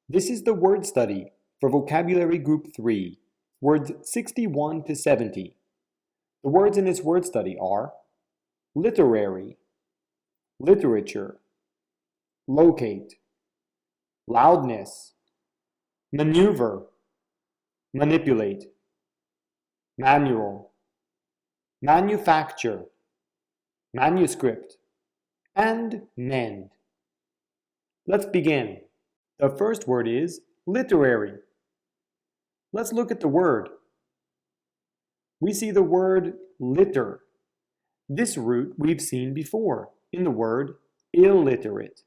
This is the word study for Vocabulary Group 3, words 61 to 70. The words in this word study are literary, literature, locate, loudness, maneuver, manipulate, manual, manufacture, manuscript, and mend. Let's begin. The first word is literary. Let's look at the word. We see the word litter. This root we've seen before in the word illiterate.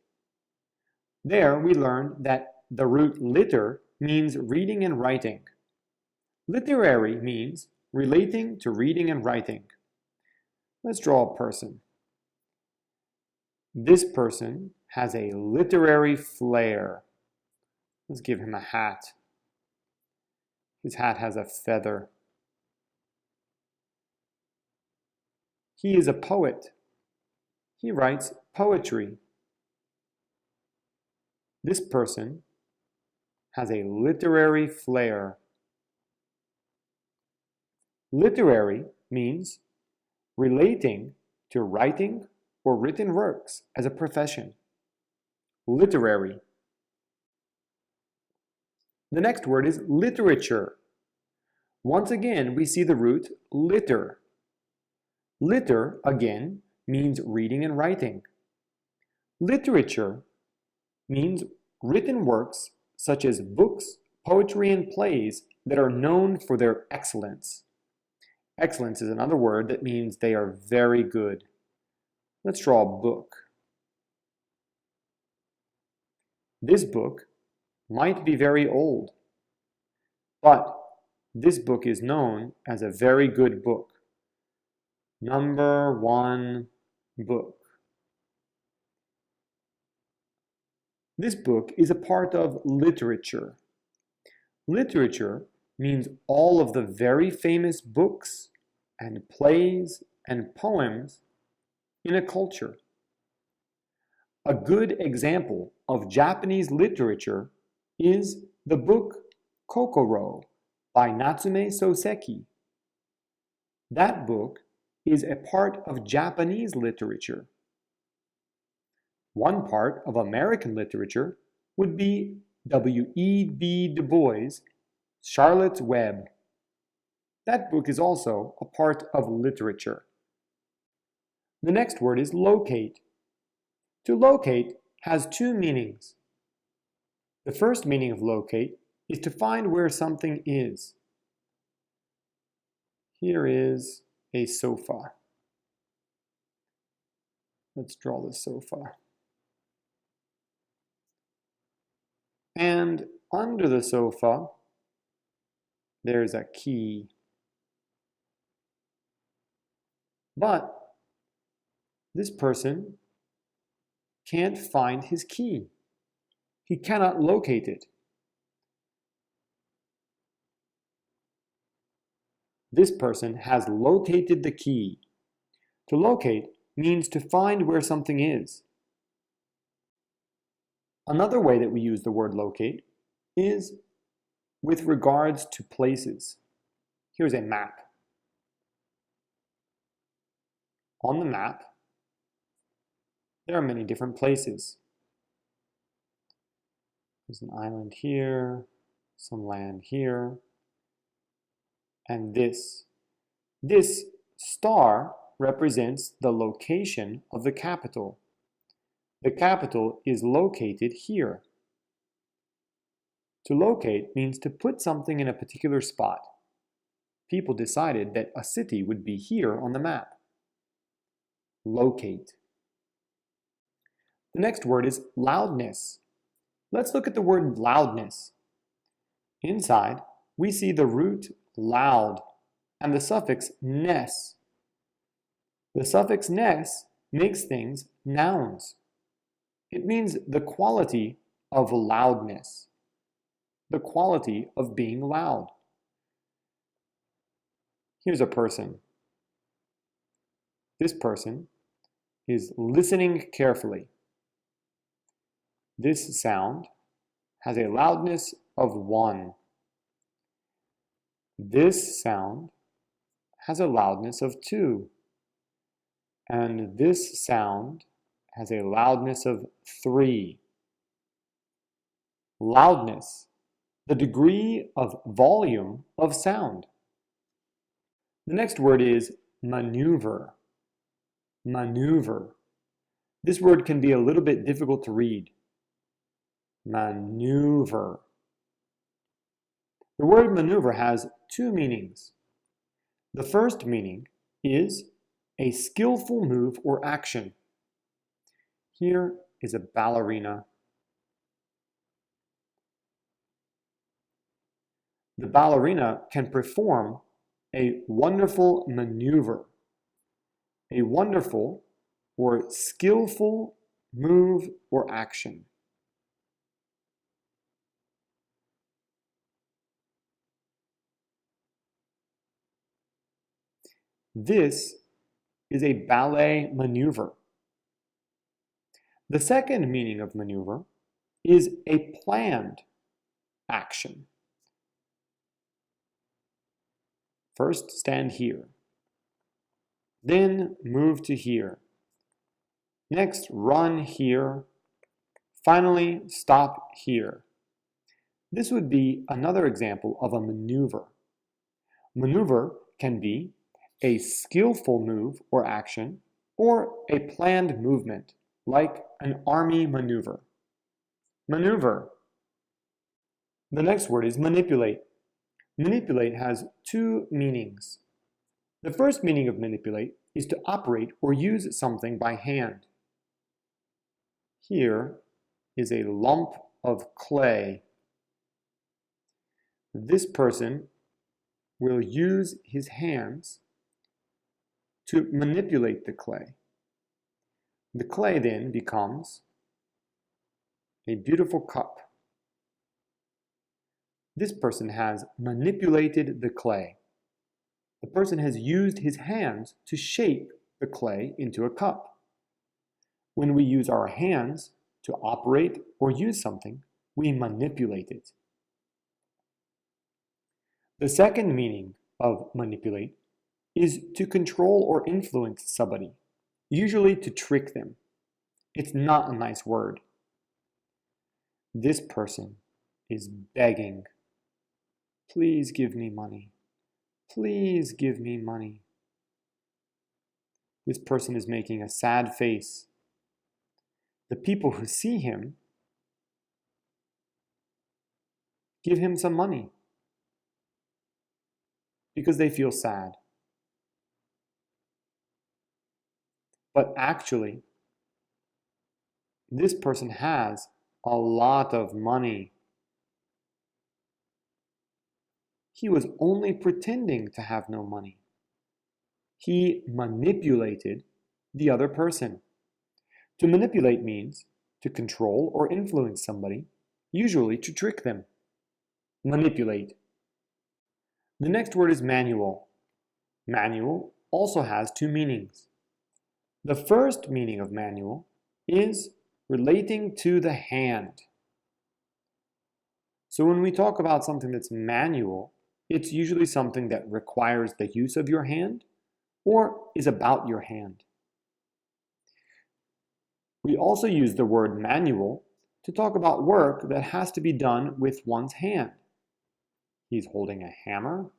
There we learned that the root litter means reading and writing. Literary means relating to reading and writing. Let's draw a person. This person has a literary flair. Let's give him a hat. His hat has a feather. He is a poet. He writes poetry. This person has a literary flair. Literary means relating to writing or written works as a profession. Literary. The next word is literature. Once again, we see the root litter. Litter, again, means reading and writing. Literature means written works such as books, poetry, and plays that are known for their excellence. Excellence is another word that means they are very good. Let's draw a book. This book might be very old, but this book is known as a very good book. Number one book. This book is a part of literature. Literature means all of the very famous books and plays and poems in a culture. A good example of Japanese literature is the book Kokoro by Natsume Soseki. That book is a part of Japanese literature. One part of American literature would be W.E.B. Du Bois' Charlotte's Web. That book is also a part of literature. The next word is locate. To locate has two meanings. The first meaning of locate is to find where something is. Here is a sofa. Let's draw the sofa. And under the sofa, there's a key. But this person can't find his key. He cannot locate it. This person has located the key. To locate means to find where something is. Another way that we use the word locate is with regards to places. Here's a map. On the map, there are many different places. There's an island here, some land here, and this. This star represents the location of the capital. The capital is located here. To locate means to put something in a particular spot. People decided that a city would be here on the map. Locate. The next word is loudness. Let's look at the word loudness. Inside, we see the root loud and the suffix ness. The suffix ness makes things nouns. It means the quality of loudness, the quality of being loud. Here's a person. This person is listening carefully. This sound has a loudness of 1. This sound has a loudness of 2. And this sound has a loudness of 3. Loudness, the degree of volume of sound. The next word is maneuver. Maneuver. This word can be a little bit difficult to read. Maneuver. The word maneuver has 2 meanings. The first meaning is a skillful move or action. Here is a ballerina. The ballerina can perform a wonderful maneuver, a wonderful or skillful move or action. This is a ballet maneuver. The second meaning of maneuver is a planned action. First, stand here. Then move to here. Next, run here. Finally, stop here. This would be another example of a maneuver. Maneuver can be a skillful move or action, or a planned movement, like an army maneuver. Maneuver. The next word is manipulate. Manipulate has 2 meanings. The first meaning of manipulate is to operate or use something by hand. Here is a lump of clay. This person will use his hands to manipulate the clay. The clay then becomes a beautiful cup. This person has manipulated the clay. The person has used his hands to shape the clay into a cup. When we use our hands to operate or use something, we manipulate it. The second meaning of manipulate is to control or influence somebody, usually to trick them. It's not a nice word. This person is begging. Please give me money. Please give me money. This person is making a sad face. The people who see him give him some money because they feel sad. But actually, this person has a lot of money. He was only pretending to have no money. He manipulated the other person. To manipulate means to control or influence somebody, usually to trick them. Manipulate. The next word is manual. Manual also has 2 meanings. The first meaning of manual is relating to the hand. So when we talk about something that's manual, it's usually something that requires the use of your hand or is about your hand. We also use the word manual to talk about work that has to be done with one's hand. He's holding a hammer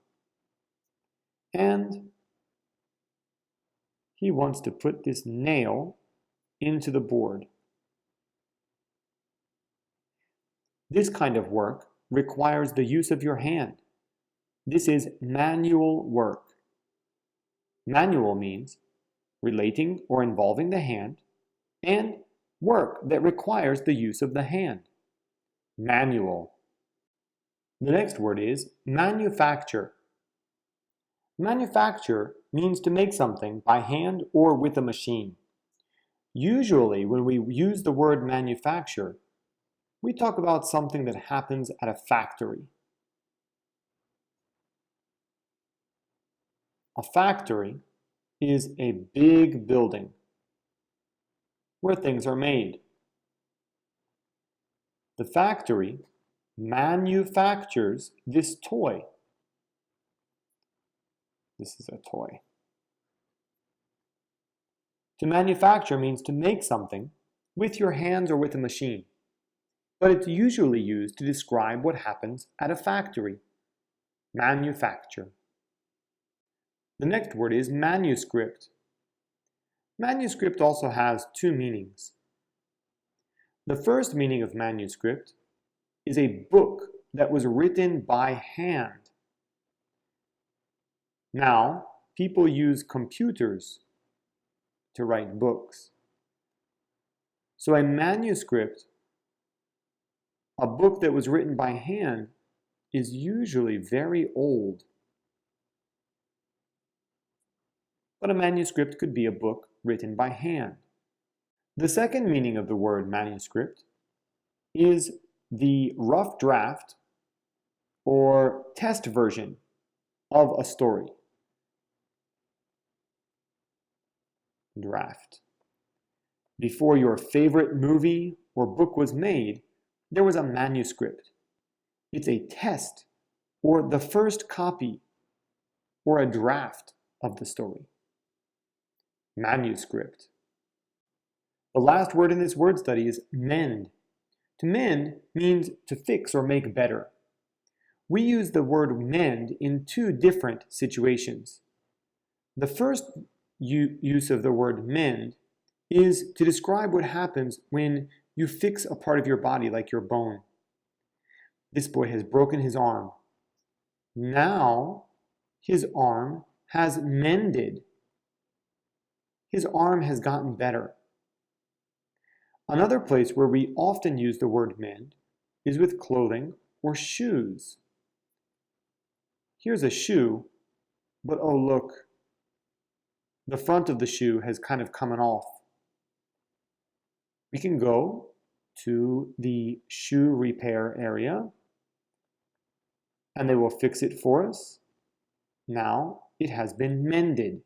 and he wants to put this nail into the board. This kind of work requires the use of your hand. This is manual work. Manual means relating or involving the hand and work that requires the use of the hand. Manual. The next word is manufacture. Manufacture means to make something by hand or with a machine. Usually, when we use the word manufacture, we talk about something that happens at a factory. A factory is a big building where things are made. The factory manufactures this toy. This is a toy. To manufacture means to make something with your hands or with a machine, but it's usually used to describe what happens at a factory. Manufacture. The next word is manuscript. Manuscript also has two meanings. The first meaning of manuscript is a book that was written by hand. Now, people use computers to write books. So a manuscript, a book that was written by hand, is usually very old. But a manuscript could be a book written by hand. The second meaning of the word manuscript is the rough draft or test version of a story. Draft. Before your favorite movie or book was made, there was a manuscript. It's a test or the first copy or a draft of the story. Manuscript. The last word in this word study is mend. To mend means to fix or make better. We use the word mend in two different situations. The first use of the word mend is to describe what happens when you fix a part of your body, like your bone. This boy has broken his arm. Now his arm has mended. His arm has gotten better. Another place where we often use the word mend is with clothing or shoes. Here's a shoe, but oh look, the front of the shoe has kind of come off. We can go to the shoe repair area and they will fix it for us. Now it has been mended.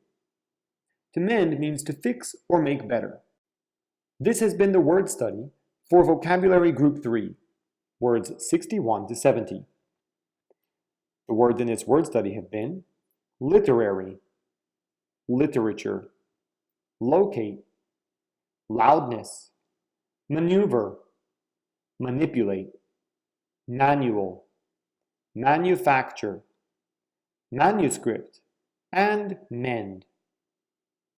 To mend means to fix or make better. This has been the word study for Vocabulary Group 3, words 61 to 70. The words in this word study have been literary, literature, locate, loudness, maneuver, manipulate, manual, manufacture, manuscript, and mend.